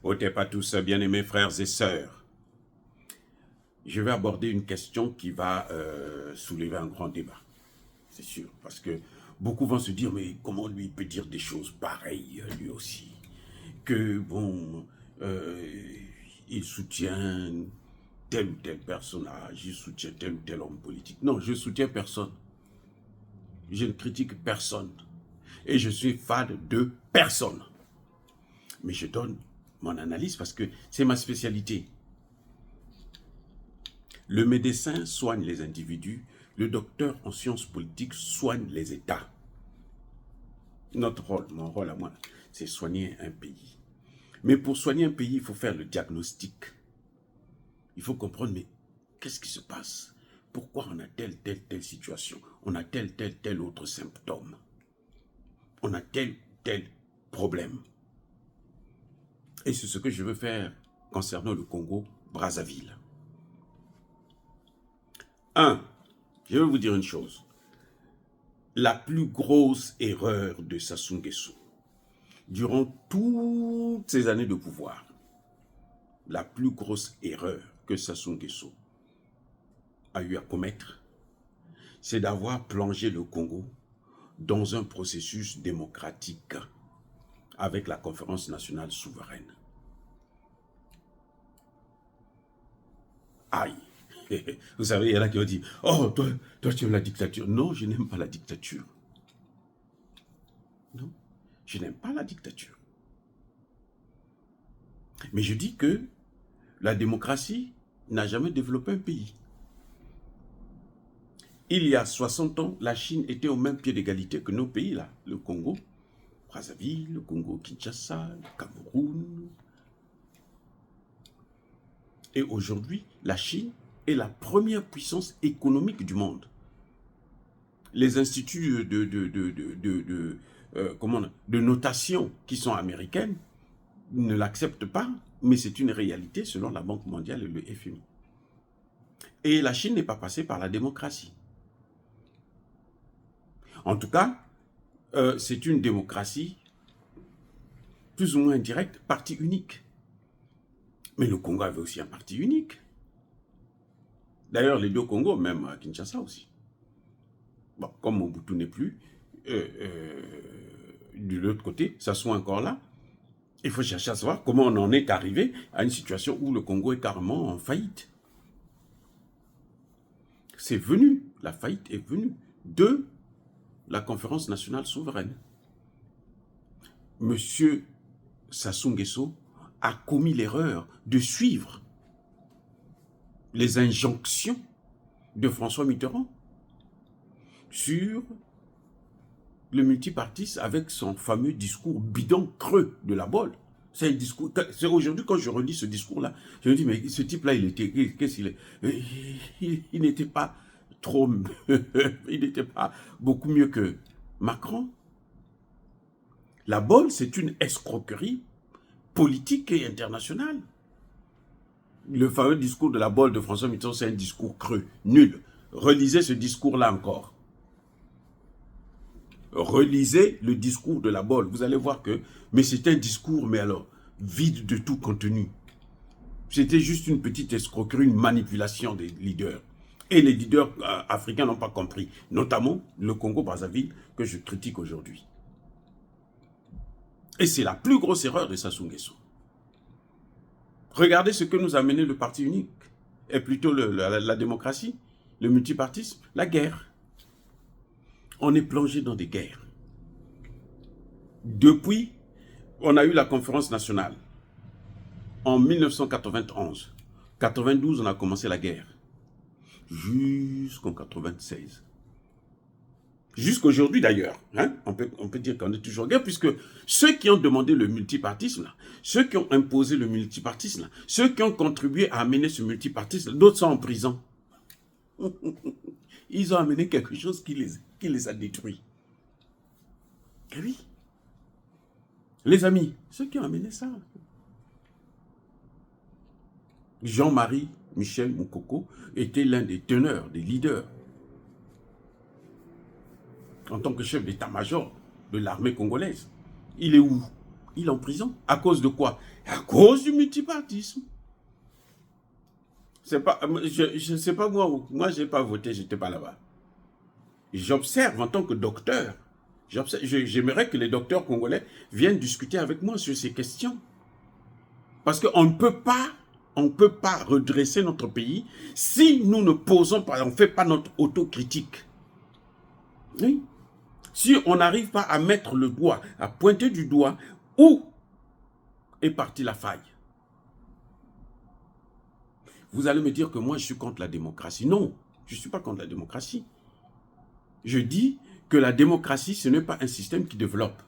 Otep à tous, bien-aimés frères et sœurs. Je vais aborder une question qui va soulever un grand débat, c'est sûr, parce que beaucoup vont se dire, mais comment lui peut dire des choses pareilles, lui aussi, que bon, il soutient tel ou tel personnage, il soutient tel ou tel homme politique. Non, je ne soutiens personne, je ne critique personne, et je suis fan de personne. Mais je donne mon analyse parce que c'est ma spécialité. Le médecin soigne les individus, le docteur en sciences politiques soigne les États. Notre rôle, mon rôle à moi, c'est soigner un pays. Mais pour soigner un pays, il faut faire le diagnostic. Il faut comprendre, mais qu'est-ce qui se passe? Pourquoi on a telle situation? On a tel autre symptôme. On a tel problème. Et c'est ce que je veux faire concernant le Congo-Brazzaville. Je vais vous dire une chose. La plus grosse erreur de Sassou Nguesso, durant toutes ces années de pouvoir, la plus grosse erreur que Sassou Nguesso a eu à commettre, c'est d'avoir plongé le Congo dans un processus démocratique avec la conférence nationale souveraine. Aïe! Vous savez, il y en a qui ont dit, oh, toi tu aimes la dictature. Non, je n'aime pas la dictature. Non, je n'aime pas la dictature. Mais je dis que la démocratie n'a jamais développé un pays. Il y a 60 ans, la Chine était au même pied d'égalité que nos pays, là. Le Congo, Brazzaville, le Congo, Kinshasa, le Cameroun. Et aujourd'hui, la Chine est la première puissance économique du monde. Les instituts de notation qui sont américaines ne l'acceptent pas, mais c'est une réalité selon la Banque mondiale et le FMI. Et la Chine n'est pas passée par la démocratie. En tout cas, c'est une démocratie plus ou moins indirecte, parti unique. Mais le Congo avait aussi un parti unique. D'ailleurs, les deux Congos, même à Kinshasa aussi. Bon, comme Mobutu n'est plus, de l'autre côté, ça soit encore là. Il faut chercher à savoir comment on en est arrivé à une situation où le Congo est carrément en faillite. C'est venu, la faillite est venue de la conférence nationale souveraine. Monsieur Sassou Nguesso a commis l'erreur de suivre les injonctions de François Mitterrand sur le multipartisme avec son fameux discours bidon creux de la bolle. C'est un discours. Aujourd'hui, quand je relis ce discours-là, je me dis, mais ce type-là, il était. Qu'est-ce qu'il est? Il n'était pas trop. Il n'était pas beaucoup mieux que Macron. La bolle, c'est une escroquerie politique et internationale. Le fameux discours de la bolle de François Mitterrand, c'est un discours creux, nul. Relisez ce discours-là encore. Relisez le discours de la bolle. Vous allez voir que, mais c'est un discours, mais alors, vide de tout contenu. C'était juste une petite escroquerie, une manipulation des leaders. Et les leaders africains n'ont pas compris, notamment le Congo-Brazzaville que je critique aujourd'hui. Et c'est la plus grosse erreur de Sassou Nguesso. Regardez ce que nous a mené le parti unique, et plutôt la démocratie, le multipartisme, la guerre. On est plongé dans des guerres. Depuis, on a eu la conférence nationale. En 1991, 92, on a commencé la guerre. Jusqu'en 96. Jusqu'aujourd'hui d'ailleurs, hein, on peut dire qu'on est toujours en guerre, puisque ceux qui ont demandé le multipartisme, là, ceux qui ont imposé le multipartisme, là, ceux qui ont contribué à amener ce multipartisme, d'autres sont en prison. Ils ont amené quelque chose qui les a détruits. Et oui. Les amis, ceux qui ont amené ça. Jean-Marie Michel Moukoko était l'un des teneurs, des leaders. En tant que chef d'état-major de l'armée congolaise. Il est où? il est en prison. À cause de quoi? À cause du multipartisme. C'est pas, je ne sais pas moi je n'ai pas voté, je n'étais pas là-bas. J'observe en tant que docteur. J'aimerais que les docteurs congolais viennent discuter avec moi sur ces questions. Parce qu'on ne peut pas redresser notre pays si nous ne posons pas, on ne fait pas notre autocritique. Oui. Si on n'arrive pas à mettre le doigt, à pointer du doigt où est partie la faille. Vous allez me dire que moi je suis contre la démocratie. Non, je ne suis pas contre la démocratie. Je dis que la démocratie, ce n'est pas un système qui développe.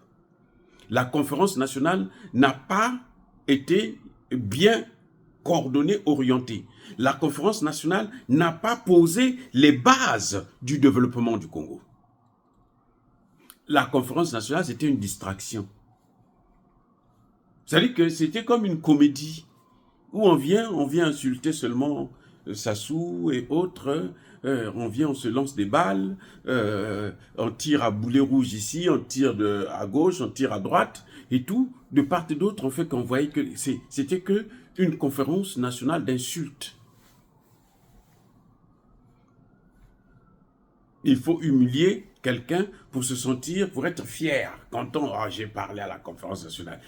La conférence nationale n'a pas été bien coordonnée, orientée. La conférence nationale n'a pas posé les bases du développement du Congo. La conférence nationale, c'était une distraction. C'est-à-dire que c'était comme une comédie où on vient insulter seulement Sassou et autres. On se lance des balles, on tire à boulet rouge ici, on tire à gauche, on tire à droite, et tout, de part et d'autre, on fait qu'on voyait que c'était que une conférence nationale d'insultes. Il faut humilier quelqu'un pour se sentir, pour être fier. Quand j'ai parlé à la conférence nationale.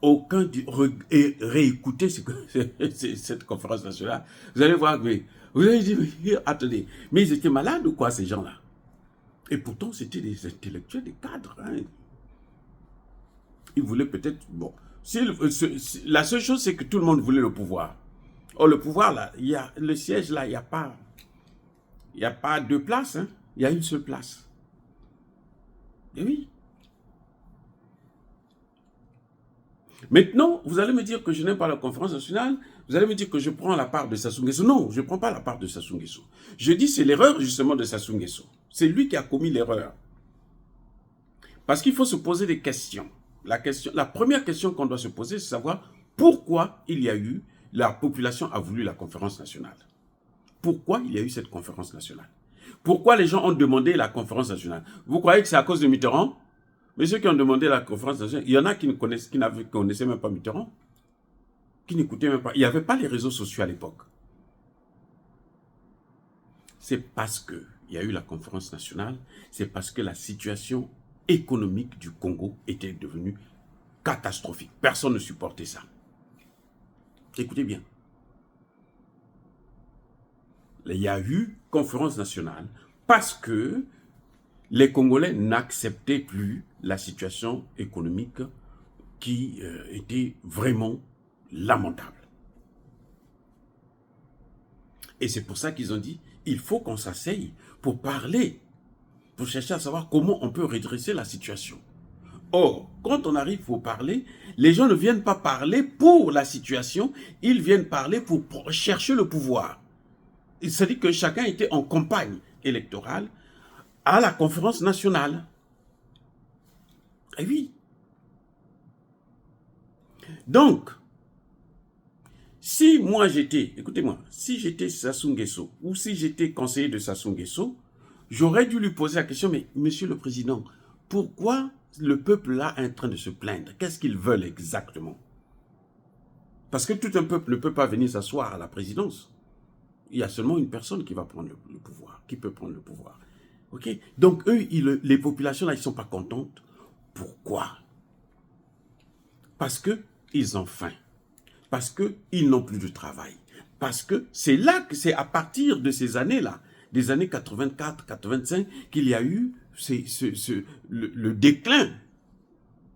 Aucun réécouter cette conférence nationale. Vous allez voir, mais vous allez dire, attendez, mais ils étaient malades ou quoi, ces gens-là? Et pourtant, c'était des intellectuels, des cadres. Hein. Ils voulaient peut-être, bon, la seule chose, c'est que tout le monde voulait le pouvoir. Or, le pouvoir, là, le siège, là, il n'y a pas deux places, hein. Il y a une seule place. Et oui. Maintenant, vous allez me dire que je n'aime pas la conférence nationale, vous allez me dire que je prends la part de Sassou Nguesso. Non, je ne prends pas la part de Sassou Nguesso. Je dis c'est l'erreur justement de Sassou Nguesso. C'est lui qui a commis l'erreur. Parce qu'il faut se poser des questions. La première question qu'on doit se poser, c'est savoir pourquoi la population a voulu la conférence nationale. Pourquoi il y a eu cette conférence nationale? Pourquoi les gens ont demandé la conférence nationale? Vous croyez que c'est à cause de Mitterrand? Mais ceux qui ont demandé la conférence nationale, il y en a qui ne connaissaient même pas Mitterrand, qui n'écoutaient même pas. Il n'y avait pas les réseaux sociaux à l'époque. C'est parce qu'il y a eu la conférence nationale, c'est parce que la situation économique du Congo était devenue catastrophique. Personne ne supportait ça. Écoutez bien. Il y a eu conférence nationale parce que les Congolais n'acceptaient plus la situation économique qui était vraiment lamentable. Et c'est pour ça qu'ils ont dit, il faut qu'on s'asseye pour parler, pour chercher à savoir comment on peut redresser la situation. Or, quand on arrive pour parler, les gens ne viennent pas parler pour la situation, ils viennent parler pour chercher le pouvoir. C'est-à-dire que chacun était en campagne électorale à la conférence nationale. Et oui. Donc, si moi j'étais, écoutez-moi, si j'étais Sassou Nguesso ou si j'étais conseiller de Sassou Nguesso, j'aurais dû lui poser la question, mais monsieur le président, pourquoi le peuple là est en train de se plaindre? Qu'est-ce qu'ils veulent exactement? Parce que tout un peuple ne peut pas venir s'asseoir à la présidence. Il y a seulement une personne qui va prendre le pouvoir, qui peut prendre le pouvoir. Ok? Donc eux, les populations là, ils ne sont pas contentes. Pourquoi? Parce qu'ils ont faim. Parce qu'ils n'ont plus de travail. Parce que c'est à partir de ces années-là, des années 84, 85, qu'il y a eu le déclin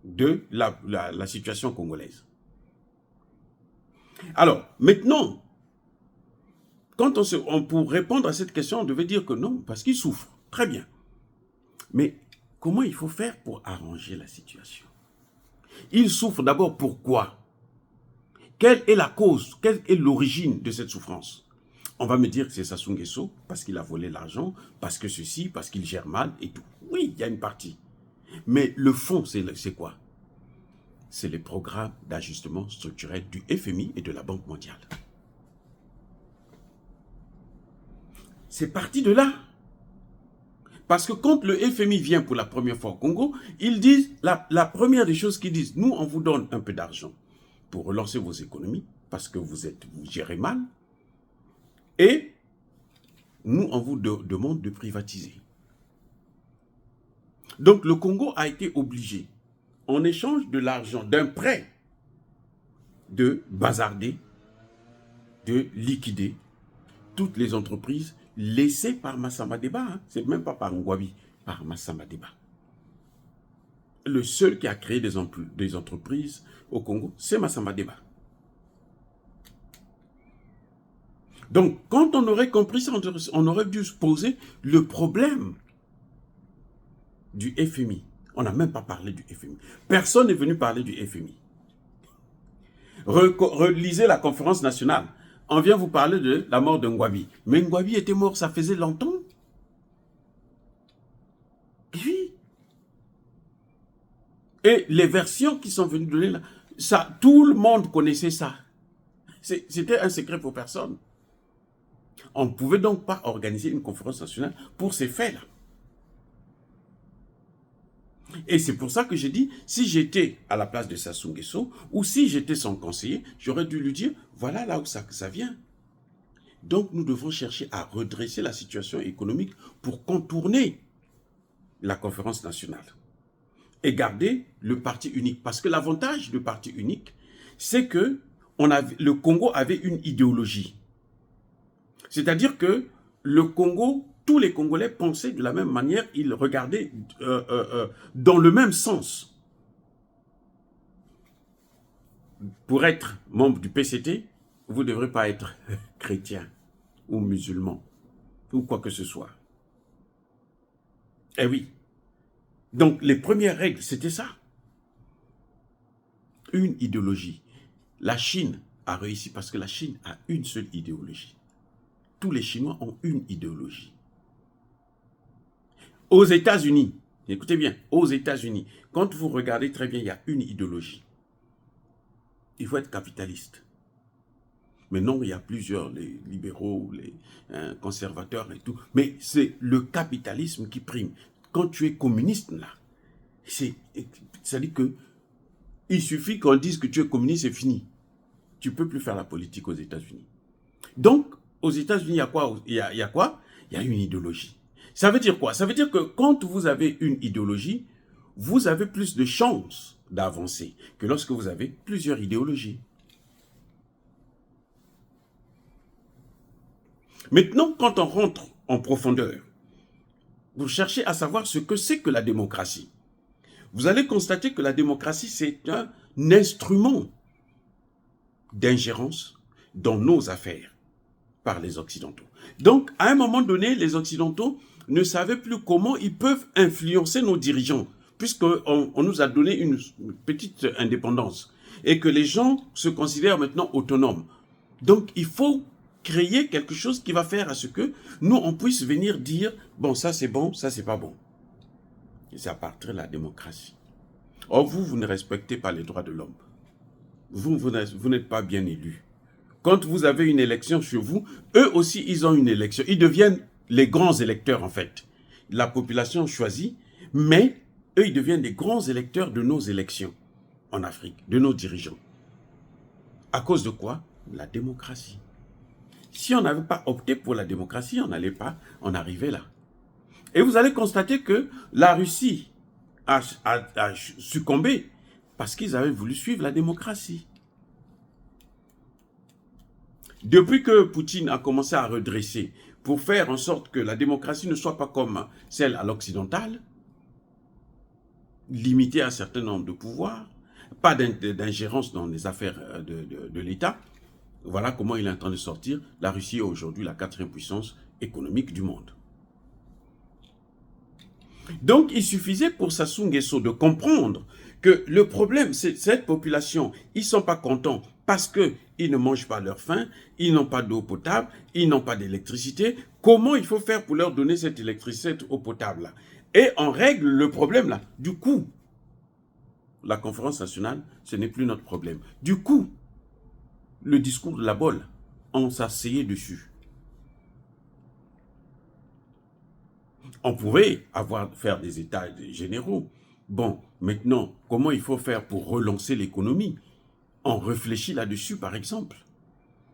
de la situation congolaise. Alors, maintenant, pour répondre à cette question, on devait dire que non, parce qu'ils souffrent. Très bien. Mais comment il faut faire pour arranger la situation? Ils souffrent d'abord pourquoi? Quelle est la cause? Quelle est l'origine de cette souffrance? On va me dire que c'est Sassou Nguesso, parce qu'il a volé l'argent, parce que ceci, parce qu'il gère mal et tout. Oui, il y a une partie. Mais le fond, c'est quoi? C'est les programmes d'ajustement structurel du FMI et de la Banque mondiale. C'est parti de là. Parce que quand le FMI vient pour la première fois au Congo, ils disent, la première des choses qu'ils disent, nous, on vous donne un peu d'argent pour relancer vos économies, parce que vous gérez mal, et nous, on vous demande de privatiser. Donc, le Congo a été obligé, en échange de l'argent, d'un prêt, de bazarder, de liquider toutes les entreprises laissées par Massamba Deba. Hein. C'est même pas par Ngouabi, par Massamba Deba. Le seul qui a créé des entreprises au Congo, c'est Massamba Deba. Donc, quand on aurait compris ça, on aurait dû se poser le problème du FMI. On n'a même pas parlé du FMI. Personne n'est venu parler du FMI. Relisez la conférence nationale. On vient vous parler de la mort de Ngouabi. Mais Ngouabi était mort, ça faisait longtemps. Oui. Et les versions qui sont venues donner là, ça, tout le monde connaissait ça. C'était un secret pour personne. On ne pouvait donc pas organiser une conférence nationale pour ces faits-là. Et c'est pour ça que j'ai dit, si j'étais à la place de Sassou Nguesso, ou si j'étais son conseiller, j'aurais dû lui dire, voilà là où ça vient. Donc nous devons chercher à redresser la situation économique pour contourner la conférence nationale et garder le parti unique. Parce que l'avantage du parti unique, c'est que le Congo avait une idéologie. C'est-à-dire que le Congo, tous les Congolais pensaient de la même manière, ils regardaient dans le même sens. Pour être membre du PCT, vous ne devrez pas être chrétien ou musulman ou quoi que ce soit. Eh oui. Donc les premières règles, c'était ça. Une idéologie. La Chine a réussi parce que la Chine a une seule idéologie. Tous les Chinois ont une idéologie. Aux États-Unis, écoutez bien, aux États-Unis, quand vous regardez très bien, il y a une idéologie. Il faut être capitaliste. Mais non, il y a plusieurs, les libéraux, les conservateurs et tout. Mais c'est le capitalisme qui prime. Quand tu es communiste, là, ça dit que il suffit qu'on dise que tu es communiste, c'est fini. Tu ne peux plus faire la politique aux États-Unis. Donc, aux États-Unis, il y a quoi? Il y a une idéologie. Ça veut dire quoi? Ça veut dire que quand vous avez une idéologie, vous avez plus de chances d'avancer que lorsque vous avez plusieurs idéologies. Maintenant, quand on rentre en profondeur, vous cherchez à savoir ce que c'est que la démocratie. Vous allez constater que la démocratie, c'est un instrument d'ingérence dans nos affaires par les Occidentaux. Donc, à un moment donné, les Occidentaux ne savaient plus comment ils peuvent influencer nos dirigeants, puisqu'on nous a donné une petite indépendance et que les gens se considèrent maintenant autonomes. Donc, il faut créer quelque chose qui va faire à ce que nous, on puisse venir dire, bon, ça c'est bon, ça c'est pas bon. Et c'est à partir de la démocratie. Or, vous ne respectez pas les droits de l'homme. Vous n'êtes pas bien élu. Quand vous avez une élection chez vous, eux aussi, ils ont une élection. Ils deviennent les grands électeurs, en fait. La population choisit, mais eux, ils deviennent les grands électeurs de nos élections en Afrique, de nos dirigeants. À cause de quoi? La démocratie. Si on n'avait pas opté pour la démocratie, on n'allait pas en arriver là. Et vous allez constater que la Russie a succombé parce qu'ils avaient voulu suivre la démocratie. Depuis que Poutine a commencé à redresser pour faire en sorte que la démocratie ne soit pas comme celle à l'occidentale, limitée à un certain nombre de pouvoirs, pas d'ingérence dans les affaires de l'État, voilà comment il est en train de sortir. La Russie est aujourd'hui la 4e puissance économique du monde. Donc, il suffisait pour Sassou Nguesso de comprendre que le problème, c'est cette population, ils ne sont pas contents parce qu'ils ne mangent pas leur faim, ils n'ont pas d'eau potable, ils n'ont pas d'électricité. Comment il faut faire pour leur donner cette électricité, cette eau potable là? Et on règle le problème là. Du coup, la conférence nationale, ce n'est plus notre problème. Du coup, le discours de la bolle, on s'asseyait dessus. On pouvait faire des états généraux. Bon, maintenant, comment il faut faire pour relancer l'économie? On réfléchit là-dessus, par exemple.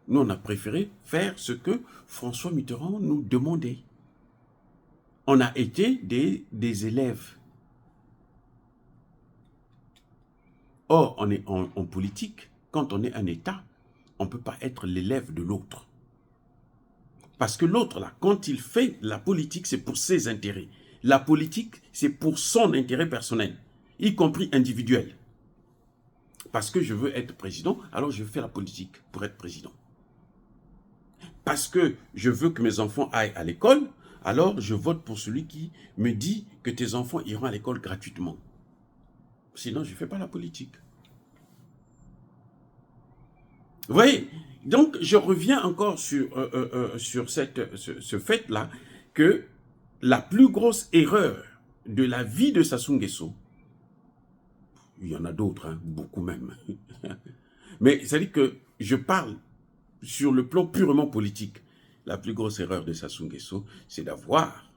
Nous, on a préféré faire ce que François Mitterrand nous demandait. On a été des élèves. Or, on est en politique, quand on est un État, on ne peut pas être l'élève de l'autre. Parce que l'autre, là, quand il fait la politique, c'est pour ses intérêts. La politique, c'est pour son intérêt personnel, y compris individuel. Parce que je veux être président, alors je fais la politique pour être président. Parce que je veux que mes enfants aillent à l'école, alors je vote pour celui qui me dit que tes enfants iront à l'école gratuitement. Sinon, je ne fais pas la politique. Vous voyez? Donc, je reviens encore sur ce fait-là, que la plus grosse erreur de la vie de Sassou Nguesso, il y en a d'autres, hein, beaucoup même, mais c'est-à-dire que je parle sur le plan purement politique. La plus grosse erreur de Sassou Nguesso, c'est d'avoir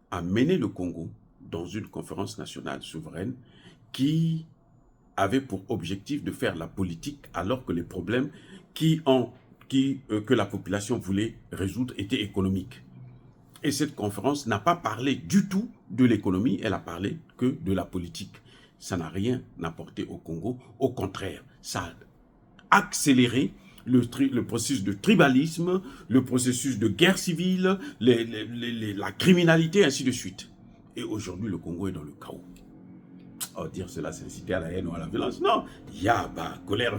amené le Congo dans une conférence nationale souveraine qui avait pour objectif de faire la politique alors que les problèmes que la population voulait résoudre étaient économiques. Et cette conférence n'a pas parlé du tout de l'économie, elle a parlé que de la politique. Ça n'a rien apporté au Congo, au contraire, ça a accéléré le processus de tribalisme, le processus de guerre civile, la criminalité, ainsi de suite. Et aujourd'hui, le Congo est dans le chaos. Oh, dire cela, c'est inciter à la haine ou à la violence. Non, Yaba, colère,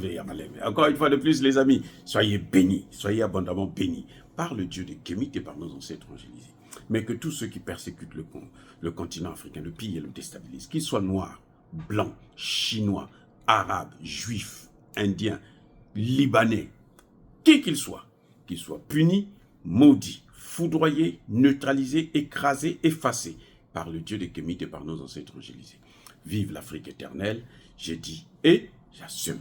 encore une fois de plus, les amis, soyez bénis, soyez abondamment bénis par le Dieu de Kémite et par nos ancêtres angélisés. Mais que tous ceux qui persécutent le continent africain, le pillent et le déstabilisent, qu'ils soient noirs, blancs, chinois, arabes, juifs, indiens, libanais, qui qu'ils soient punis, maudits, foudroyés, neutralisés, écrasés, effacés par le Dieu de Kémite et par nos ancêtres angélisés. Vive l'Afrique éternelle, j'ai dit et j'assume.